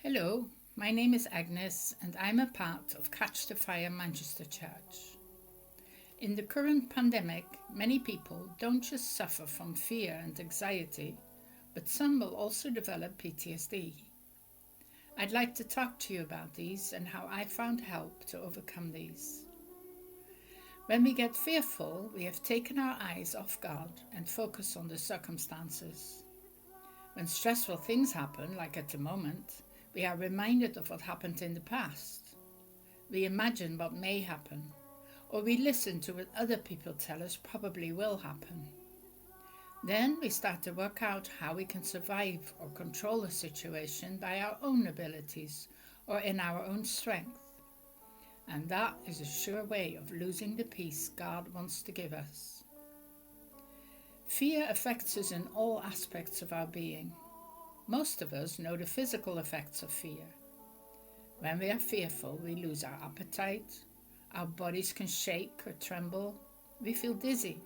Hello, my name is Agnes and I'm a part of Catch the Fire Manchester Church. In the current pandemic, many people don't just suffer from fear and anxiety, but some will also develop PTSD. I'd like to talk to you about these and how I found help to overcome these. When we get fearful, we have taken our eyes off God and focus on the circumstances. When stressful things happen, like at the moment, we are reminded of what happened in the past. We imagine what may happen, or we listen to what other people tell us probably will happen. Then we start to work out how we can survive or control a situation by our own abilities or in our own strength. And that is a sure way of losing the peace God wants to give us. Fear affects us in all aspects of our being. Most of us know the physical effects of fear. When we are fearful, we lose our appetite, our bodies can shake or tremble, we feel dizzy,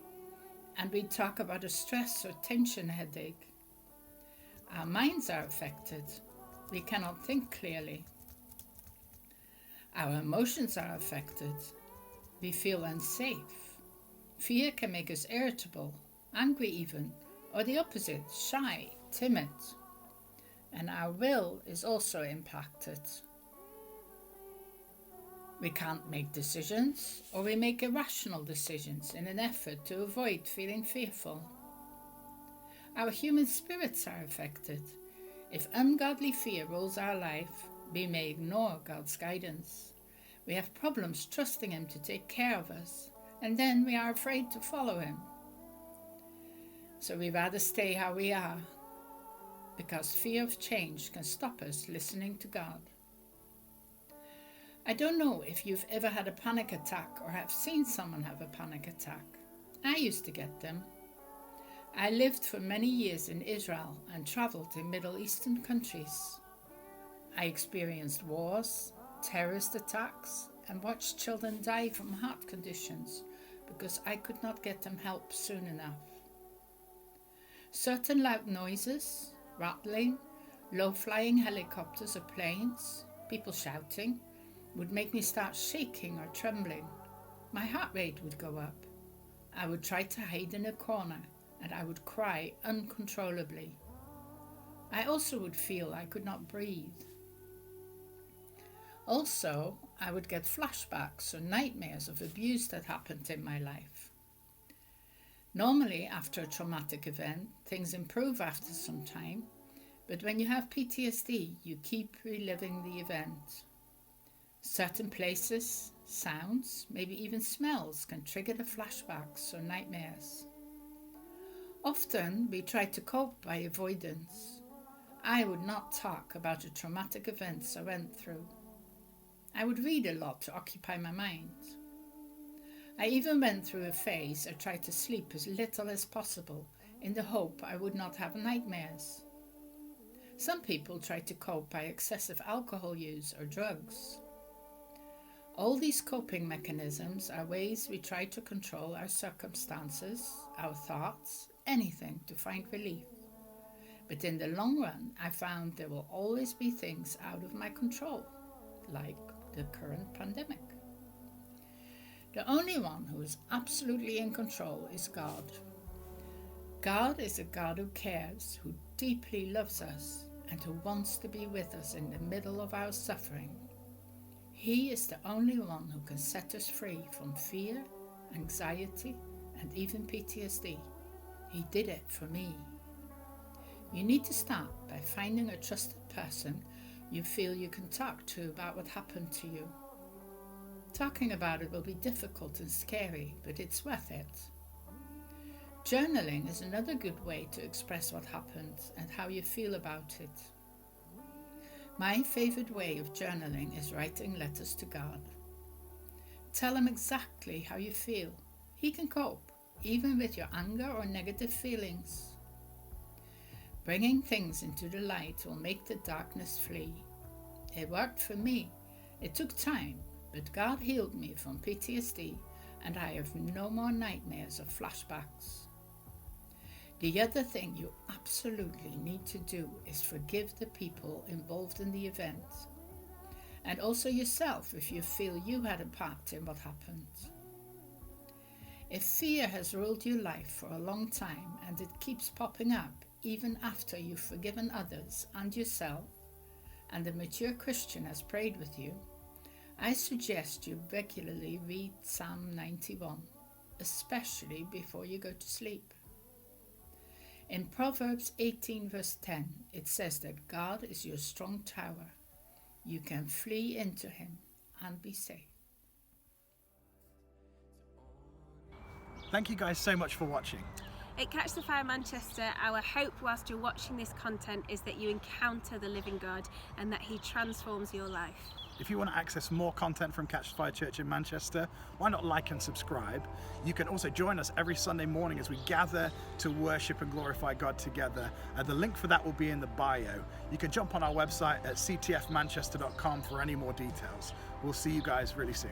and we talk about a stress or tension headache. Our minds are affected. We cannot think clearly. Our emotions are affected. We feel unsafe. Fear can make us irritable, angry even, or the opposite, shy, timid. And our will is also impacted. We can't make decisions, or we make irrational decisions in an effort to avoid feeling fearful. Our human spirits are affected. If ungodly fear rules our life, we may ignore God's guidance. We have problems trusting Him to take care of us, and then we are afraid to follow Him. So we rather stay how we are, because fear of change can stop us listening to God. I don't know if you've ever had a panic attack or have seen someone have a panic attack. I used to get them. I lived for many years in Israel and traveled in Middle Eastern countries. I experienced wars, terrorist attacks, and watched children die from heart conditions because I could not get them help soon enough. Certain loud noises, rattling, low-flying helicopters or planes, people shouting, would make me start shaking or trembling. My heart rate would go up. I would try to hide in a corner and I would cry uncontrollably. I also would feel I could not breathe. Also, I would get flashbacks or nightmares of abuse that happened in my life. Normally, after a traumatic event, things improve after some time, but when you have PTSD, you keep reliving the event. Certain places, sounds, maybe even smells can trigger the flashbacks or nightmares. Often, we try to cope by avoidance. I would not talk about the traumatic events I went through. I would read a lot to occupy my mind. I even went through a phase I tried to sleep as little as possible in the hope I would not have nightmares. Some people try to cope by excessive alcohol use or drugs. All these coping mechanisms are ways we try to control our circumstances, our thoughts, anything to find relief. But in the long run, I found there will always be things out of my control, like the current pandemic. The only one who is absolutely in control is God. God is a God who cares, who deeply loves us, and who wants to be with us in the middle of our suffering. He is the only one who can set us free from fear, anxiety, and even PTSD. He did it for me. You need to start by finding a trusted person you feel you can talk to about what happened to you. Talking about it will be difficult and scary, but it's worth it. Journaling is another good way to express what happened and how you feel about it. My favorite way of journaling is writing letters to God. Tell Him exactly how you feel. He can cope, even with your anger or negative feelings. Bringing things into the light will make the darkness flee. It worked for me. It took time, but God healed me from PTSD and I have no more nightmares or flashbacks. The other thing you absolutely need to do is forgive the people involved in the event, and also yourself if you feel you had a part in what happened. If fear has ruled your life for a long time and it keeps popping up even after you've forgiven others and yourself, and a mature Christian has prayed with you, I suggest you regularly read Psalm 91, especially before you go to sleep. In Proverbs 18 verse 10, it says that God is your strong tower. You can flee into him and be safe. Thank you guys so much for watching. At Catch the Fire Manchester, our hope whilst you're watching this content is that you encounter the living God and that he transforms your life. If you want to access more content from Catch the Fire Church in Manchester, why not like and subscribe? You can also join us every Sunday morning as we gather to worship and glorify God together. The link for that will be in the bio. You can jump on our website at ctfmanchester.com for any more details. We'll see you guys really soon.